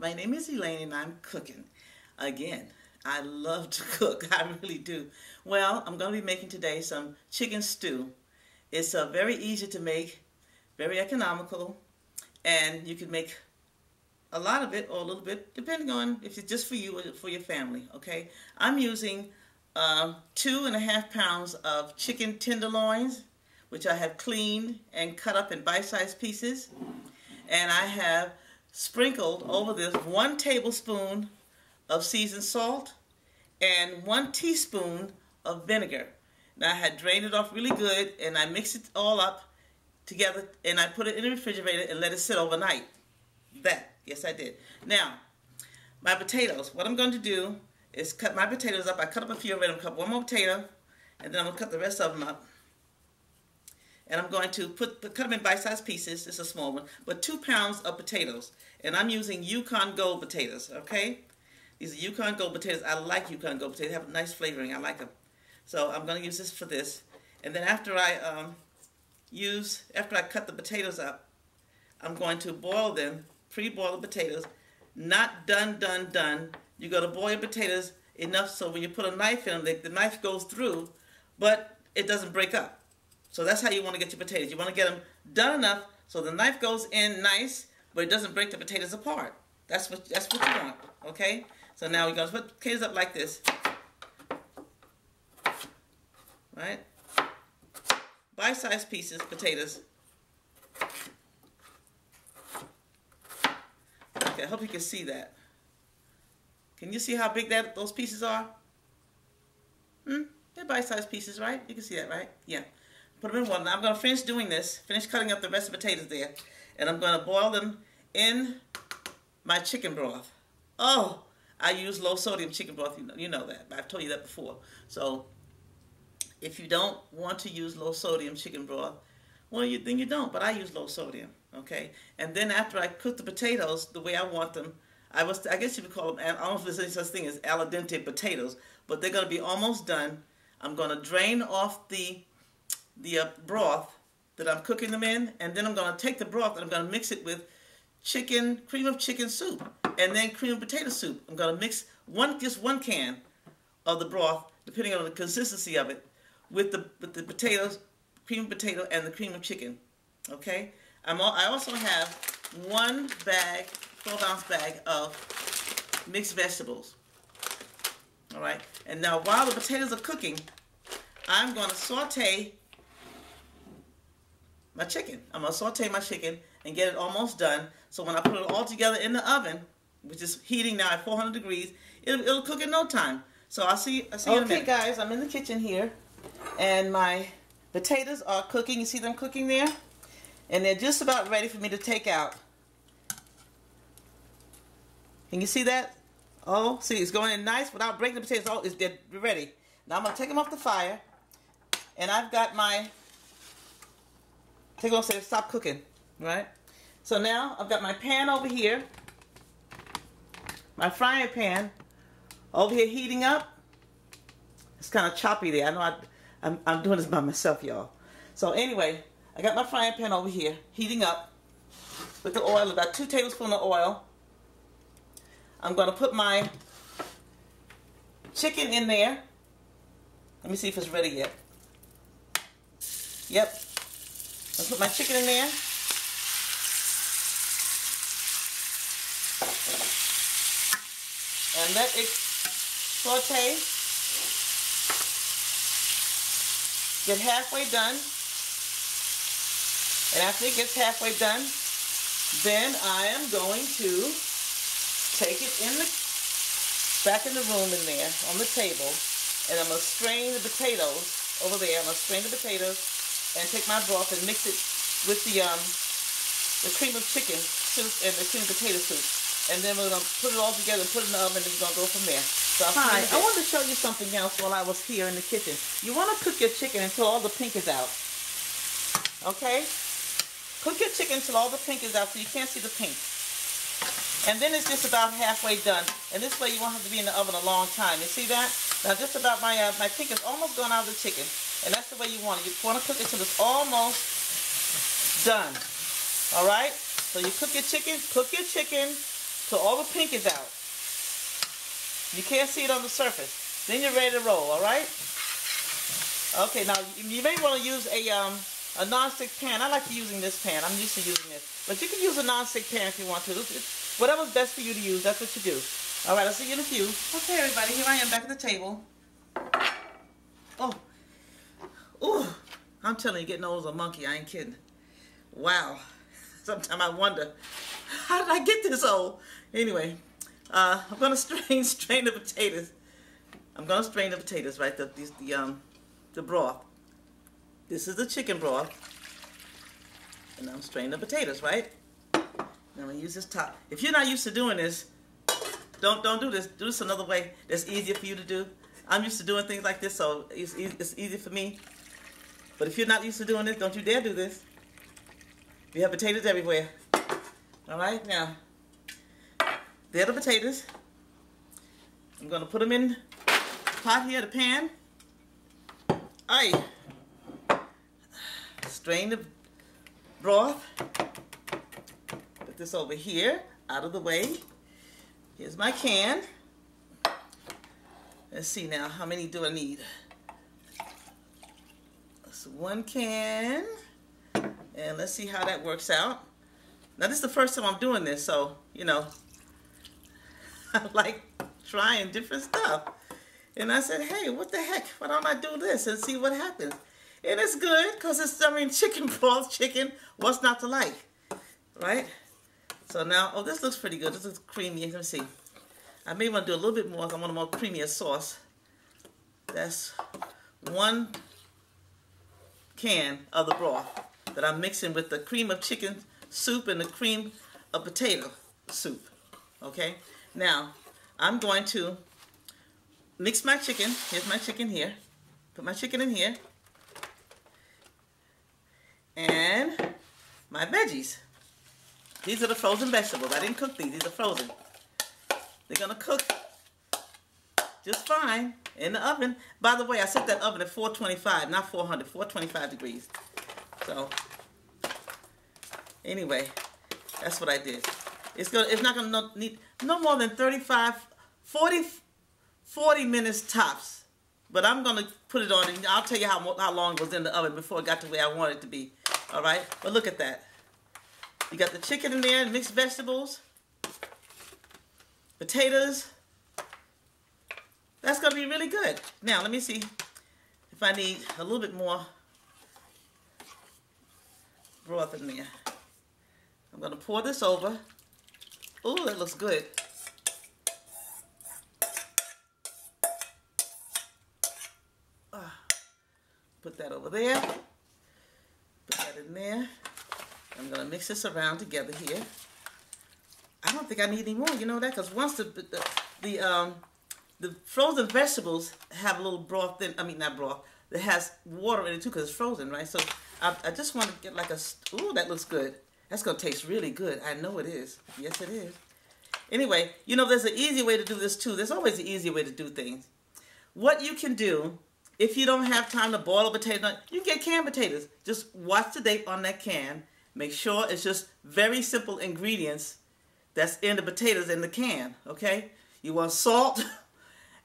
My name is Elaine and I'm cooking. Again, I love to cook. I really do. Well, I'm going to be making today some chicken stew. It's very easy to make, very economical, and you can make a lot of it or a little bit, depending on if it's just for you or for your family, okay? I'm using 2.5 pounds of chicken tenderloins, which I have cleaned and cut up in bite-sized pieces. And I have sprinkled over this 1 tablespoon of seasoned salt and 1 teaspoon of vinegar. Now I had drained it off really good and I mixed it all up together and I put it in the refrigerator and let it sit overnight. Yes I did. Now, my potatoes, what I'm going to do is cut my potatoes up. I cut up a few already. I'm going to cut one more potato and then I'm going to cut the rest of them up. And I'm going to cut them in bite-sized pieces. It's a small one. But 2 pounds of potatoes. And I'm using Yukon Gold potatoes, okay? These are Yukon Gold potatoes. I like Yukon Gold potatoes. They have a nice flavoring. I like them. So I'm going to use this for this. And then after I cut the potatoes up, I'm going to boil them, pre-boil the potatoes. Not done. You got to boil your potatoes enough so when you put a knife in them, the knife goes through, but it doesn't break up. So that's how you want to get your potatoes. You want to get them done enough so the knife goes in nice, but it doesn't break the potatoes apart. That's what you want, okay? So now we're going to put the potatoes up like this. Right? Bite-sized pieces, potatoes. Okay, I hope you can see that. Can you see how big those pieces are? They're bite-sized pieces, right? You can see that, right? Yeah. Put them in water. Now I'm going to finish doing this, finish cutting up the rest of the potatoes there, and I'm going to boil them in my chicken broth. Oh, I use low sodium chicken broth. You know that. I've told you that before. So if you don't want to use low sodium chicken broth, well, then you don't. But I use low sodium, okay? And then after I cook the potatoes the way I want them, I guess you could call them, I don't know if there's any such thing as al dente potatoes, but they're going to be almost done. I'm going to drain off the broth that I'm cooking them in, and then I'm going to take the broth and I'm going to mix it with cream of chicken soup, and then cream of potato soup. I'm going to mix just one can of the broth, depending on the consistency of it, with the potatoes, cream of potato, and the cream of chicken. Okay. I also have 1 bag, 12-ounce bag of mixed vegetables. All right. And now while the potatoes are cooking, I'm going to saute my chicken. I'm going to saute my chicken and get it almost done. So when I put it all together in the oven, which is heating now at 400 degrees, it'll cook in no time. So I'll see you in a minute. Okay, guys, I'm in the kitchen here, and my potatoes are cooking. You see them cooking there? And they're just about ready for me to take out. Can you see that? Oh, see, it's going in nice without breaking the potatoes. Oh, they're ready. Now I'm going to take them off the fire, and I've got my... Take them off, say stop cooking, right? So now I've got my pan over here, my frying pan over here heating up. It's kind of choppy there. I know I'm doing this by myself, y'all. So anyway, I got my frying pan over here heating up with the oil, about 2 tablespoons of oil. I'm going to put my chicken in there. Let me see if it's ready yet. Yep. I'll put my chicken in there. And let it saute. Get halfway done. And after it gets halfway done, then I am going to take it back in the room in there on the table. And I'm going to strain the potatoes over there. I'm going to strain the potatoes and take my broth and mix it with the cream of chicken soup and the cream of potato soup. And then we're going to put it all together and put it in the oven, and we're going to go from there. So hi, I wanted to show you something else while I was here in the kitchen. You want to cook your chicken until all the pink is out. Okay? Cook your chicken until all the pink is out so you can't see the pink. And then it's just about halfway done. And this way you won't have to be in the oven a long time. You see that? Now just about my pink is almost gone out of the chicken. And that's the way you want it. You want to cook it till it's almost done. All right? So you cook your chicken So all the pink is out. You can't see it on the surface. Then you're ready to roll, all right? Okay, now you may want to use a non-stick pan. I like using this pan. I'm used to using this. But you can use a non-stick pan if you want to. Whatever's best for you to use, that's what you do. All right, I'll see you in a few. Okay, everybody, here I am back at the table. Oh, ooh, I'm telling you, getting old as a monkey. I ain't kidding. Wow. Sometimes I wonder, how did I get this old? Anyway, I'm gonna strain the potatoes. I'm gonna strain the potatoes, right? The broth. This is the chicken broth, and I'm straining the potatoes, right? Now I'm gonna use this top. If you're not used to doing this, don't do this. Do this another way that's easier for you to do. I'm used to doing things like this, so it's easy for me. But if you're not used to doing this, don't you dare do this. We have potatoes everywhere. All right, now, they're the potatoes. I'm gonna put them in the pot here, the pan. Aye. Strain the broth. Put this over here, out of the way. Here's my can. Let's see now, how many do I need? That's 1 can. And let's see how that works out. Now this is the first time I'm doing this, so, you know, I like trying different stuff. And I said, hey, what the heck? Why don't I do this and see what happens? And it's good, because it's, I mean, chicken broth, chicken, what's not to like, right? So now, oh, this looks pretty good. This looks creamy. Let me see. I may want to do a little bit more, because I want a more creamier sauce. That's 1 can of the broth that I'm mixing with the cream of chicken soup and the cream of potato soup, okay? Now, I'm going to mix my chicken. Here's my chicken here. Put my chicken in here. And my veggies. These are the frozen vegetables. I didn't cook these. These are frozen. They're going to cook just fine in the oven. By the way, I set that oven at 425, not 400, 425 degrees. So, anyway, that's what I did. It's not going to need no more than 40 minutes tops. But I'm going to put it on, and I'll tell you how long it was in the oven before it got to where I want it to be. All right? But look at that. You got the chicken in there, mixed vegetables, potatoes. That's going to be really good. Now, let me see if I need a little bit more broth in there. I'm going to pour this over. Oh, that looks good. Put that over there. Put that in there. I'm going to mix this around together here. I don't think I need any more, you know that? Because once the frozen vegetables have a little broth in, I mean not broth, that has water in it too because it's frozen, right? So I just want to get like a, ooh, that looks good. That's going to taste really good. I know it is. Yes, it is. Anyway, you know, there's an easy way to do this too. There's always an easy way to do things. What you can do, if you don't have time to boil a potato, you can get canned potatoes. Just watch the date on that can. Make sure it's just very simple ingredients that's in the potatoes in the can, okay? You want salt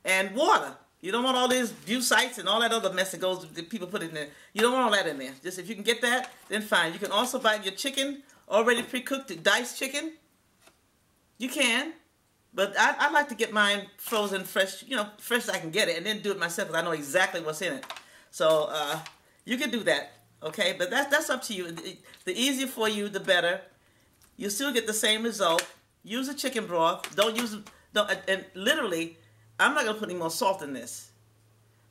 and water. You don't want all these bucytes and all that other mess that people put in there. You don't want all that in there. Just if you can get that, then fine. You can also buy your chicken already pre-cooked, diced chicken. You can. But I like to get mine frozen fresh, you know, fresh as I can get it, and then do it myself because I know exactly what's in it. So you can do that, okay? But that's up to you. The easier for you, the better. You still get the same result. Use a chicken broth. And literally, I'm not going to put any more salt in this.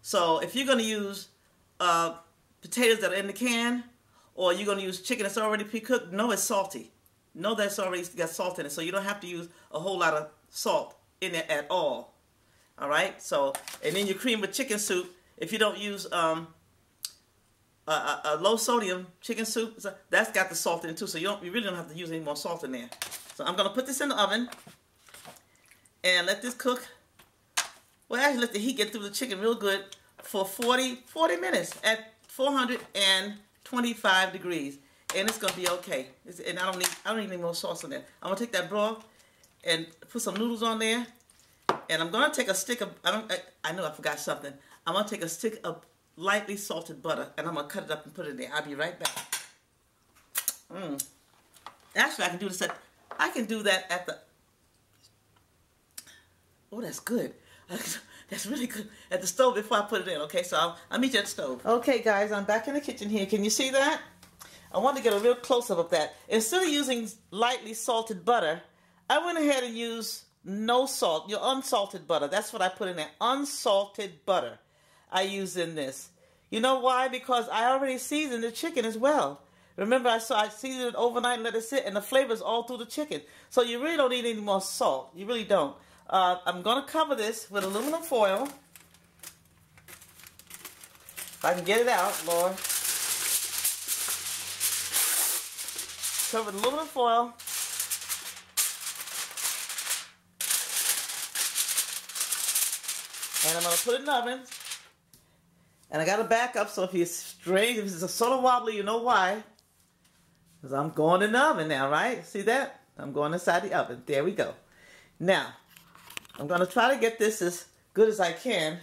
So if you're going to use potatoes that are in the can, or you're going to use chicken that's already pre-cooked, know it's salty. Know that it's already got salt in it, so you don't have to use a whole lot of salt in it at all. All right? So, and then your cream with chicken soup, if you don't use a low sodium chicken soup, that's got the salt in it too, so you really don't have to use any more salt in there. So I'm going to put this in the oven and let this cook. Well, actually let the heat get through the chicken real good for 40 minutes at 425 degrees. And it's going to be okay. And I don't need any more sauce in there. I'm going to take that broth and put some noodles on there. And I'm going to take a stick of, I know I forgot something. I'm going to take a stick of lightly salted butter, and I'm going to cut it up and put it in there. I'll be right back. Actually, I can do this I can do that at the, oh, that's good. That's really good. At the stove before I put it in, okay? So I'll meet you at the stove. Okay, guys, I'm back in the kitchen here. Can you see that? I want to get a real close-up of that. Instead of using lightly salted butter, I went ahead and used no salt, your unsalted butter. That's what I put in there. Unsalted butter I use in this. You know why? Because I already seasoned the chicken as well. Remember, I seasoned it overnight and let it sit, and the flavor's all through the chicken. So you really don't need any more salt. You really don't. I'm going to cover this with aluminum foil. If I can get it out, Lord. Cover with aluminum foil. And I'm going to put it in the oven. And I got to back up, so if it's strange, if it's sort of wobbly, you know why. Because I'm going in the oven now, right? See that? I'm going inside the oven. There we go. Now, I'm going to try to get this as good as I can.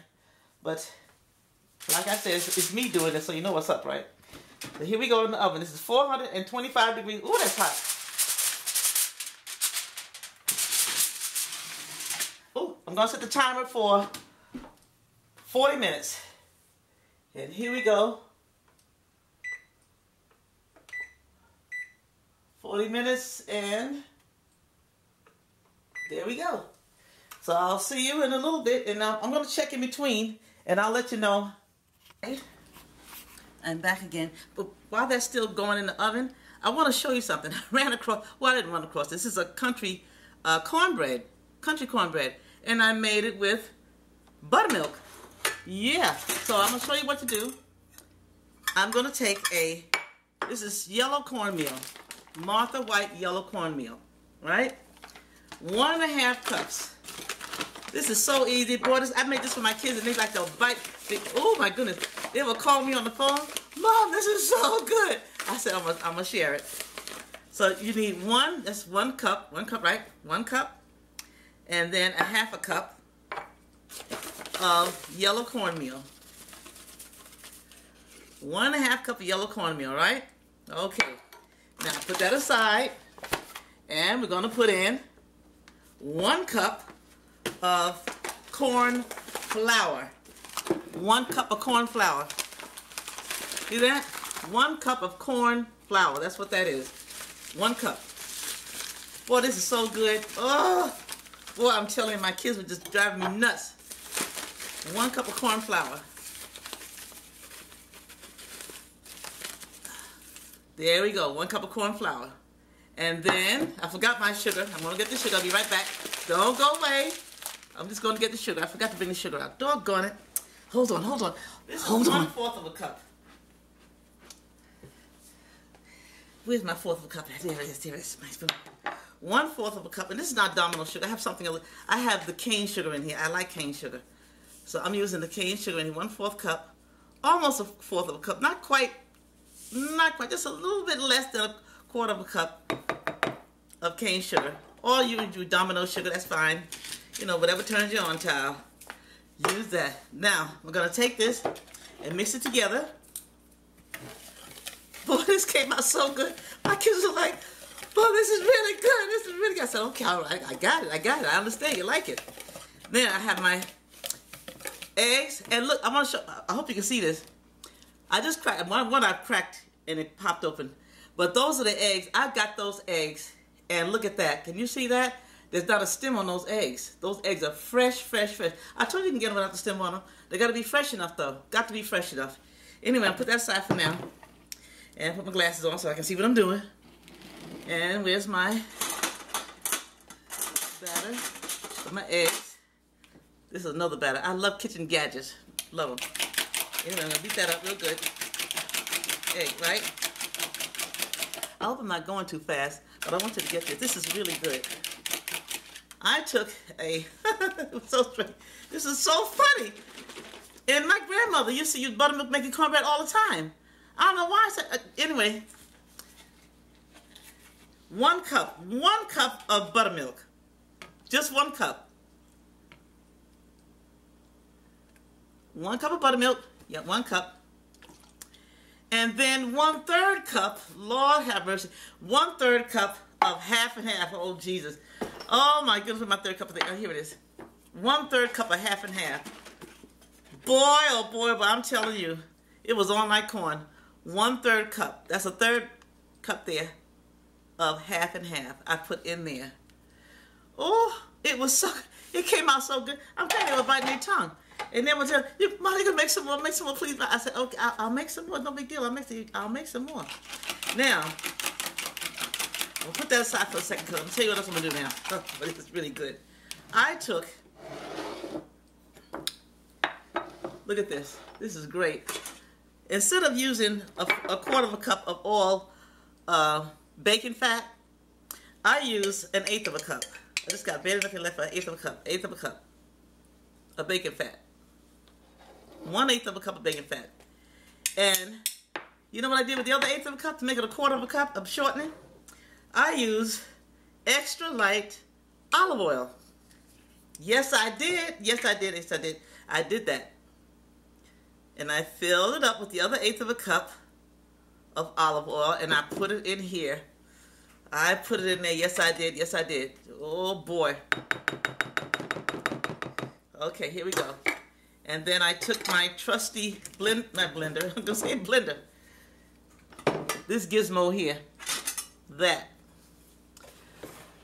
But, like I said, it's me doing this, so you know what's up, right? So here we go in the oven. This is 425 degrees. Ooh, that's hot. Ooh, I'm going to set the timer for 40 minutes. And here we go. 40 minutes, and there we go. So I'll see you in a little bit, and I'm going to check in between, and I'll let you know. I'm back again. But while that's still going in the oven, I want to show you something. I ran across, well, I didn't run across. This is a country cornbread, and I made it with buttermilk. Yeah, so I'm going to show you what to do. I'm going to take this is yellow cornmeal, Martha White yellow cornmeal, right? 1.5 cups. This is so easy. Boy, I made this for my kids, and they like to bite. Oh my goodness. They will call me on the phone, Mom, this is so good. I said, I'm going to share it. So you need that's 1 cup, right? 1 cup. And then 1/2 cup of yellow cornmeal. 1.5 cup of yellow cornmeal, right? Okay. Now put that aside, and we're going to put in 1 cup of corn flour. 1 cup of corn flour. See that? 1 cup of corn flour. That's what that is. 1 cup. Boy, this is so good. Oh, boy, I'm telling you, my kids were just driving me nuts. 1 cup of corn flour. There we go. 1 cup of corn flour. And then, I forgot my sugar. I'm going to get the sugar. I'll be right back. Don't go away. I'm just going to get the sugar. I forgot to bring the sugar out. Doggone it. Hold on. This is 1/4 of a cup. Where's my 1/4 of a cup? There it is. My spoon. 1/4 of a cup. And this is not Domino sugar. I have something else. I have the cane sugar in here. I like cane sugar. So I'm using the cane sugar in 1/4 cup. Almost 1/4 of a cup. Not quite. Just a little bit less than 1/4 of a cup of cane sugar. Or you do Domino sugar. That's fine. You know, whatever turns you on, child. Use that. Now, we're going to take this and mix it together. Boy, this came out so good. My kids are like, boy, this is really good. This is really good. I said, okay, all right, I got it. I understand. You like it. Then I have my eggs. And look, I hope you can see this. I just cracked. One I cracked and it popped open. But those are the eggs. I got those eggs. And look at that. Can you see that? There's not a stem on those eggs. Those eggs are fresh. I told you you can get them without the stem on them. They got to be fresh enough, though. Got to be fresh enough. Anyway, I'll put that aside for now. And put my glasses on so I can see what I'm doing. And where's my batter for my eggs? This is another batter. I love kitchen gadgets. Love them. Anyway, I'm going to beat that up real good. Egg, right? I hope I'm not going too fast, but I want you to get this. This is really good. I took it was so strange. This is so funny. And my grandmother used to use buttermilk making cornbread all the time. I don't know why I said, anyway. 1 cup of buttermilk. Just 1 cup. 1 cup of buttermilk. Yeah, 1 cup. And then 1/3 cup, Lord have mercy, 1/3 cup of half and half. Oh, Jesus. Oh, my goodness, my 3rd cup of thing. Oh, here it is. 1/3 cup of half and half. Boy, oh boy, but I'm telling you, it was on like corn. 1/3 cup. That's a 1/3 cup there of half and half I put in there. Oh, it was so, it came out so good. I'm telling you, it was biting their tongue. And then we'll tell you, Mom, you can make some more, please. I said, okay, I'll make some more, no big deal. I'll make some more. Now, we'll put that aside for a second, because I'm going to tell you what else I'm going to do now. Oh, but this is really good. I took, look at this. This is great. Instead of using a 1/4 cup of all bacon fat, I use 1/8 cup. I just got barely nothing left for 1/8 cup. 1/8 cup of bacon fat. 1/8 cup of bacon fat. And you know what I did with the other 1/8 cup to make it a 1/4 cup of shortening? I use extra light olive oil. Yes, I did. Yes, I did. Yes, I did. I did that. And I filled it up with the other 1/8 cup of olive oil, and I put it in here. I put it in there. Yes, I did. Yes, I did. Oh, boy. Okay, here we go. And then I took my trusty blender. I'm going to say blender. This gizmo here. That.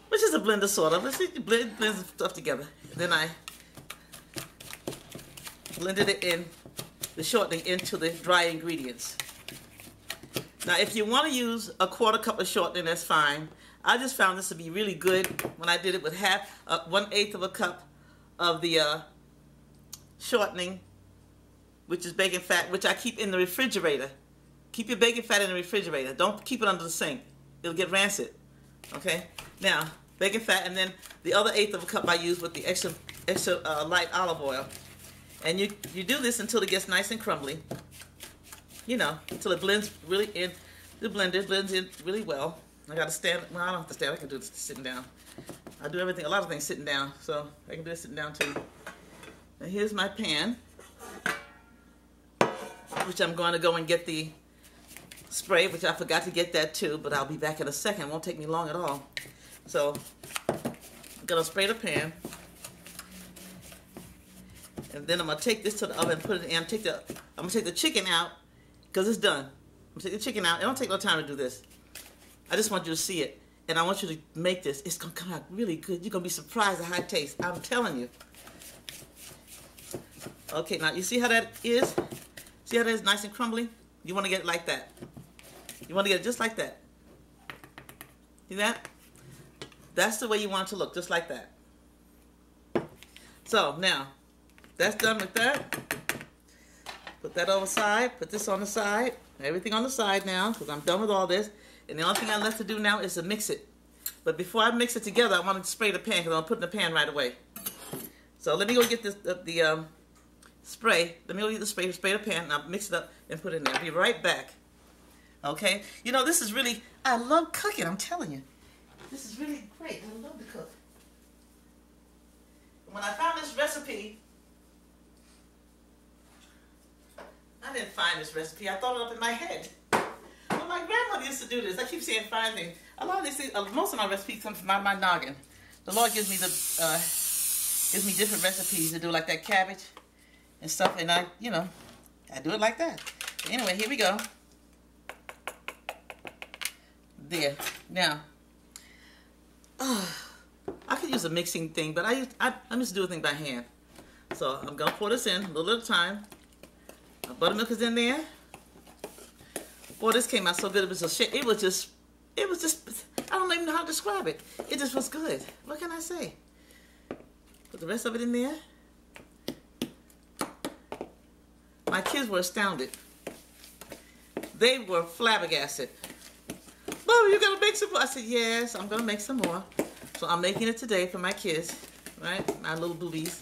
Which is a blender, sort of. Let's see, blend stuff together. Then I blended it in, the shortening, into the dry ingredients. Now, if you want to use a 1/4 cup of shortening, that's fine. I just found this to be really good when I did it with 1/8 cup of the shortening, which is bacon fat, which I keep in the refrigerator. Keep your bacon fat in the refrigerator. Don't keep it under the sink. It'll get rancid. Okay? Now, bacon fat, and then the other 1/8 cup I use with the extra light olive oil. And you do this until it gets nice and crumbly. You know, until it blends really in. The blender blends in really well. I got to stand. Well, I don't have to stand. I can do this sitting down. I do everything, a lot of things sitting down. So I can do this sitting down too. Now here's my pan, which I'm going to go and get the spray, which I forgot to get that too, but I'll be back in a second. It won't take me long at all. So I'm going to spray the pan. And then I'm going to take this to the oven and put it in. I'm going to take the chicken out because it's done. I'm going to take the chicken out. It don't take no time to do this. I just want you to see it. And I want you to make this. It's going to come out really good. You're going to be surprised at how it tastes. I'm telling you. Okay, now you see how that is? See how that is nice and crumbly? You want to get it like that. You want to get it just like that. See that? That's the way you want it to look, just like that. So, now, that's done with that. Put that over the side. Put this on the side. Everything on the side now, because I'm done with all this. And the only thing I left to do now is to mix it. But before I mix it together, I want to spray the pan, because I'm putting the pan right away. So let me go get this, the spray. Let me go get the spray the pan, and I'll mix it up and put it in there. I'll be right back. Okay? You know, this is really, I love cooking, I'm telling you. This is really great. I love to cook. When I found this recipe, I didn't find this recipe. I thought it up in my head. Well, my grandmother used to do this. I keep saying find things. A lot of these things, most of my recipes come from my noggin. The Lord gives me different recipes to do, like that cabbage and stuff, and I do it like that. Anyway, here we go. There. Now, I could use a mixing thing, but I just do a thing by hand. So I'm gonna pour this in a little at a time. My buttermilk is in there. Boy, this came out so good. It was just, I don't even know how to describe it. It just was good. What can I say? Put the rest of it in there. My kids were astounded. They were flabbergasted. Mom, you gonna make some more? I said, yes, I'm gonna make some more. So I'm making it today for my kids, right? My little boobies.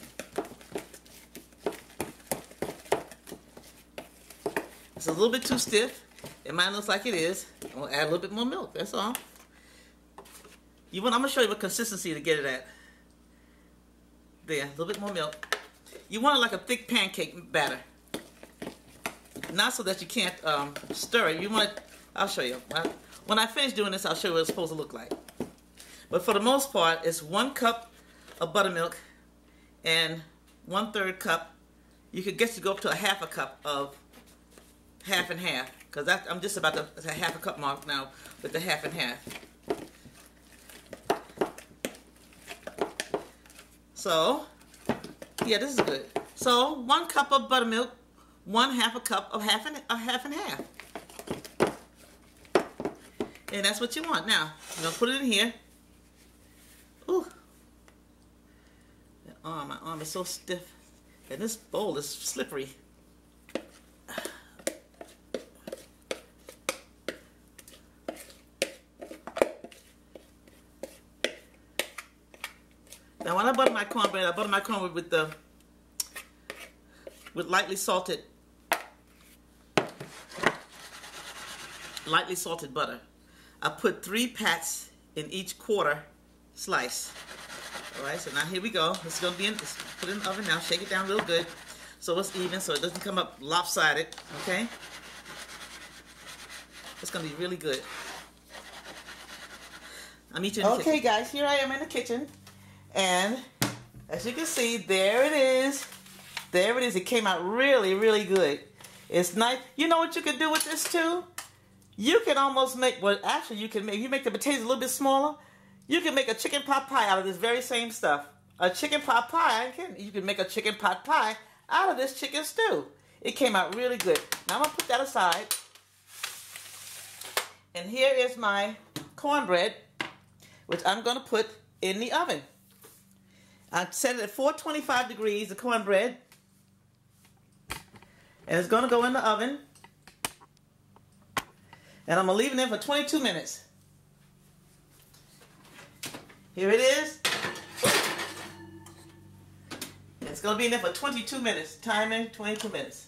It's a little bit too stiff. And mine looks like it is. I'm gonna add a little bit more milk, that's all. I'm gonna show you what consistency to get it at. There, a little bit more milk. You want it like a thick pancake batter. Not so that you can't stir it. You want it, I'll show you. When I finish doing this, I'll show you what it's supposed to look like. But for the most part, it's 1 cup of buttermilk and 1/3 cup. You could get to go up to a 1/2 cup of half and half. Because I'm just about to 1/2 cup mark now with the half and half. So, yeah, this is good. So, 1 cup of buttermilk, 1/2 cup of half and half. And that's what you want. Now, I'm going to put it in here. Ooh. My arm is so stiff. And this bowl is slippery. Now, when I butter my cornbread, I butter my cornbread with lightly salted butter. I put 3 pats in each quarter slice. All right, so now here we go. It's gonna be in. Put it in the oven now. Shake it down real good, so it's even, so it doesn't come up lopsided. Okay. It's gonna be really good. I'm eating. Okay, guys, here I am in the kitchen. And as you can see, there it is. There it is. It came out really, really good. It's nice. You know what you can do with this too? You can almost make, well, actually you can make, you make the potatoes a little bit smaller. You can make a chicken pot pie out of this very same stuff. A chicken pot pie, you can make a chicken pot pie out of this chicken stew. It came out really good. Now I'm going to put that aside. And here is my cornbread, which I'm going to put in the oven. I set it at 425 degrees, the cornbread. And it's going to go in the oven. And I'm going to leave it in for 22 minutes. Here it is. It's going to be in there for 22 minutes. Timing, 22 minutes.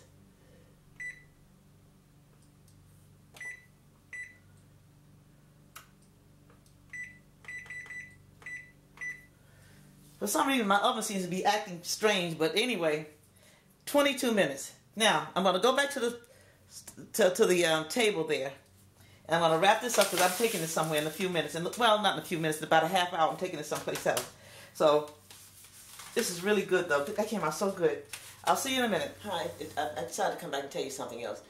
For some reason, my oven seems to be acting strange, but anyway, 22 minutes. Now, I'm going to go back to the table there, and I'm going to wrap this up because I'm taking this somewhere in a few minutes. And well, not in a few minutes, in about a half hour, I'm taking this someplace else. So, this is really good, though. That came out so good. I'll see you in a minute. Hi, I decided to come back and tell you something else.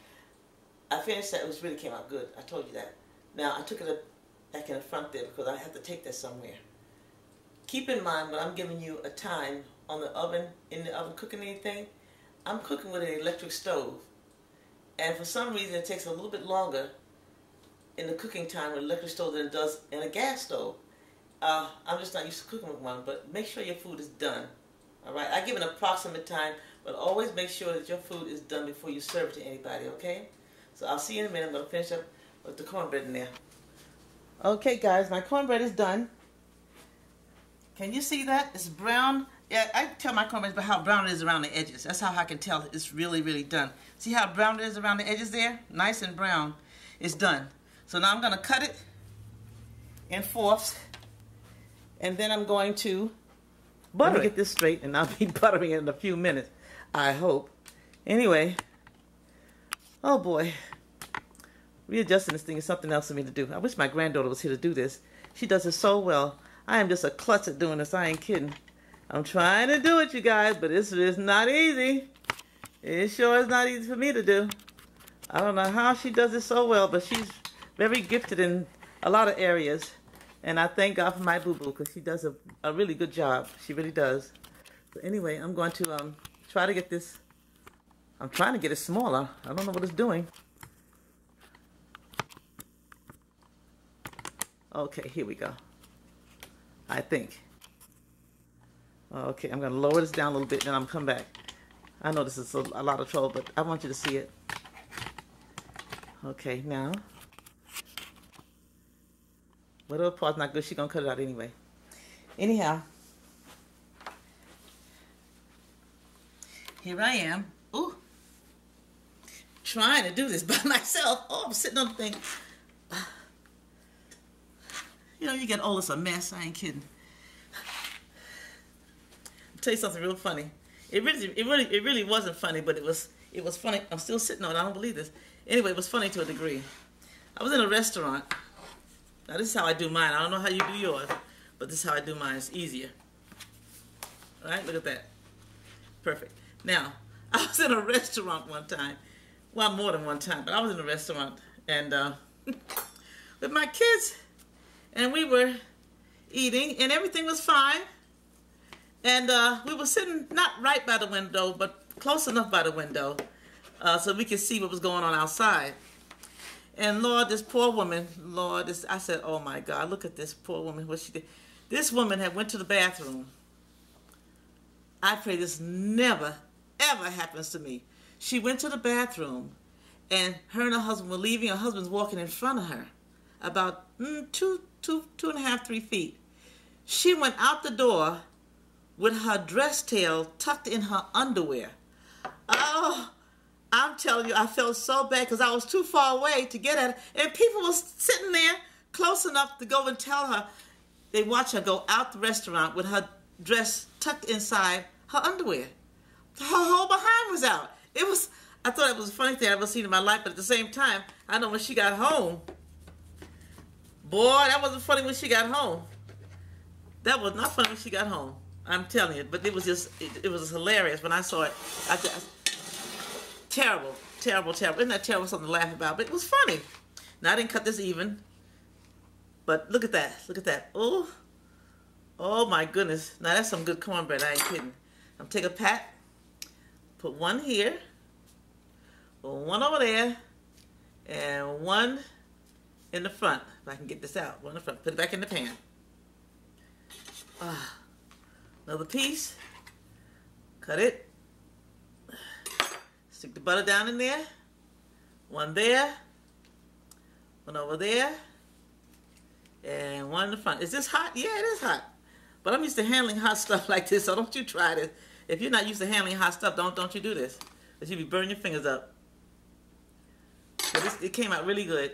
I finished that. It really came out good. I told you that. Now, I took it back in the front there because I have to take that somewhere. Keep in mind when I'm giving you a time on the oven, in the oven cooking anything, I'm cooking with an electric stove. And for some reason it takes a little bit longer in the cooking time with an electric stove than it does in a gas stove. I'm just not used to cooking with one, but make sure your food is done. Alright, I give an approximate time, but always make sure that your food is done before you serve it to anybody, okay? So I'll see you in a minute. I'm going to finish up with the cornbread in there. Okay guys, my cornbread is done. Can you see that? It's brown. Yeah, I can tell my cornbread by how brown it is around the edges. That's how I can tell it's really, really done. See how brown it is around the edges there? Nice and brown. It's done. So now I'm going to cut it in fourths. And then I'm going to butter it. Let me get this straight, and I'll be buttering it in a few minutes, I hope. Anyway. Oh boy. Readjusting this thing is something else for me to do. I wish my granddaughter was here to do this. She does it so well. I am just a klutz at doing this. I ain't kidding. I'm trying to do it, you guys, but it's not easy. It sure is not easy for me to do. I don't know how she does it so well, but she's very gifted in a lot of areas. And I thank God for my boo-boo because she does a really good job. She really does. But anyway, I'm going to try to get this. I'm trying to get it smaller. I don't know what it's doing. Okay, here we go. I think. Okay, I'm going to lower this down a little bit, then I'm come back. I know this is a lot of trouble, but I want you to see it. Okay, now. Whatever part's not good, she's going to cut it out anyway. Anyhow. Here I am. Ooh. Trying to do this by myself. Oh, I'm sitting on the thing. You know, you get old, it's a mess. I ain't kidding. tell you something real funny. It really wasn't funny, but it was funny. I'm still sitting on it. I don't believe this. Anyway, it was funny to a degree. I was in a restaurant. Now this is how I do mine. I don't know how you do yours, but this is how I do mine. It's easier. All right, look at that. Perfect. Now, I was in a restaurant one time. Well, more than one time, but I was in a restaurant and with my kids, and we were eating, and everything was fine. And we were sitting not right by the window, but close enough by the window so we could see what was going on outside. And Lord, this poor woman, Lord, I said, oh my God, look at this poor woman, what she did. This woman had went to the bathroom. I pray this never, ever happens to me. She went to the bathroom, and her and her husband were leaving. Her husband's walking in front of her, about 2.5, 3 feet. She went out the door with her dress tail tucked in her underwear. Oh, I'm telling you, I felt so bad because I was too far away to get at her. And people were sitting there close enough to go and tell her. They watched her go out the restaurant with her dress tucked inside her underwear. Her whole behind was out. I thought it was the funniest thing I've ever seen in my life, but at the same time, I know when she got home, boy, that wasn't funny when she got home. That was not funny when she got home. I'm telling you, but it was just, it was hilarious when I saw it. Terrible, terrible, terrible. Isn't that terrible, something to laugh about? But it was funny. Now, I didn't cut this even, but look at that. Look at that. Oh, oh my goodness. Now, that's some good cornbread. I ain't kidding. I'm take a pat, put one here, one over there, and one in the front. If I can get this out, one in the front. Put it back in the pan. Another piece. Cut it. Stick the butter down in there. One there. One over there. And one in the front. Is this hot? Yeah, it is hot. But I'm used to handling hot stuff like this, so don't you try this. If you're not used to handling hot stuff, don't you do this. Because you'll be burning your fingers up. But it came out really good.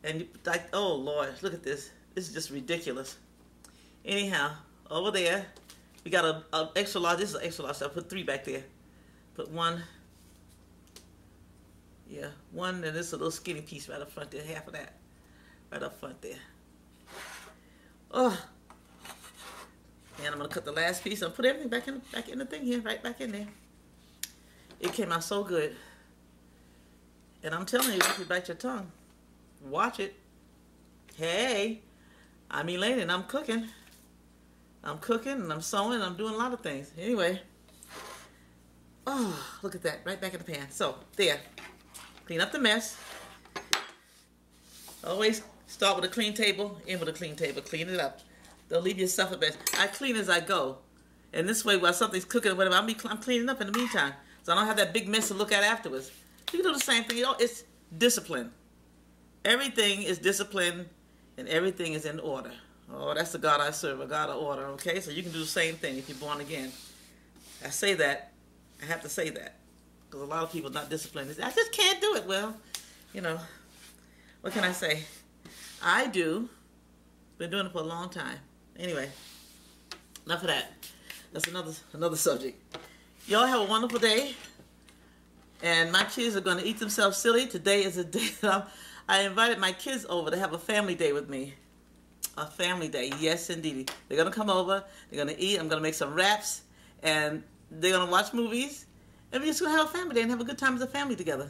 And like, oh Lord, look at this. This is just ridiculous. Anyhow, over there, we got an extra large. This is an extra large, so I put 3 back there. Put one. Yeah, one, and this is a little skinny piece right up front there. Half of that. Right up front there. Oh. And I'm going to cut the last piece and put everything back in the thing here, right back in there. It came out so good. And I'm telling you, if you bite your tongue, watch it. Hey, I'm Elaine and I'm cooking. I'm cooking and I'm sewing and I'm doing a lot of things. Anyway. Oh, look at that. Right back in the pan. So, there. Clean up the mess. Always start with a clean table, end with a clean table. Clean it up. Don't leave your stuff a mess. I clean as I go. And this way, while something's cooking or whatever, I'm cleaning up in the meantime. So I don't have that big mess to look at afterwards. You can do the same thing. You know, it's discipline. Everything is discipline and everything is in order. Oh, that's the God I serve, a God of order, okay? So you can do the same thing if you're born again. I say that. I have to say that. Because a lot of people are not disciplined. I just can't do it. Well, you know, what can I say? I do. Been doing it for a long time. Anyway, enough of that. That's another subject. Y'all have a wonderful day. And my kids are going to eat themselves silly. Today is a day that I invited my kids over to have a family day with me. A family day, yes indeed. They're going to come over. They're going to eat. I'm going to make some wraps. And they're going to watch movies. And we're just going to have a family day and have a good time as a family together.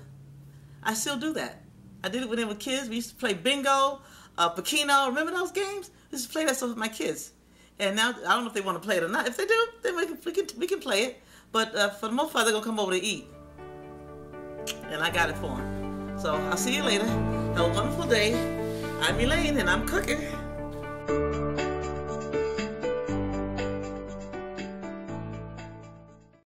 I still do that. I did it when they were kids. We used to play bingo, Pacino. Remember those games? We used to play that stuff with my kids. And now, I don't know if they want to play it or not. If they do, then we can play it. But for the most part, they're going to come over to eat. And I got it for them. So, I'll see you later. Have a wonderful day. I'm Elaine, and I'm cooking.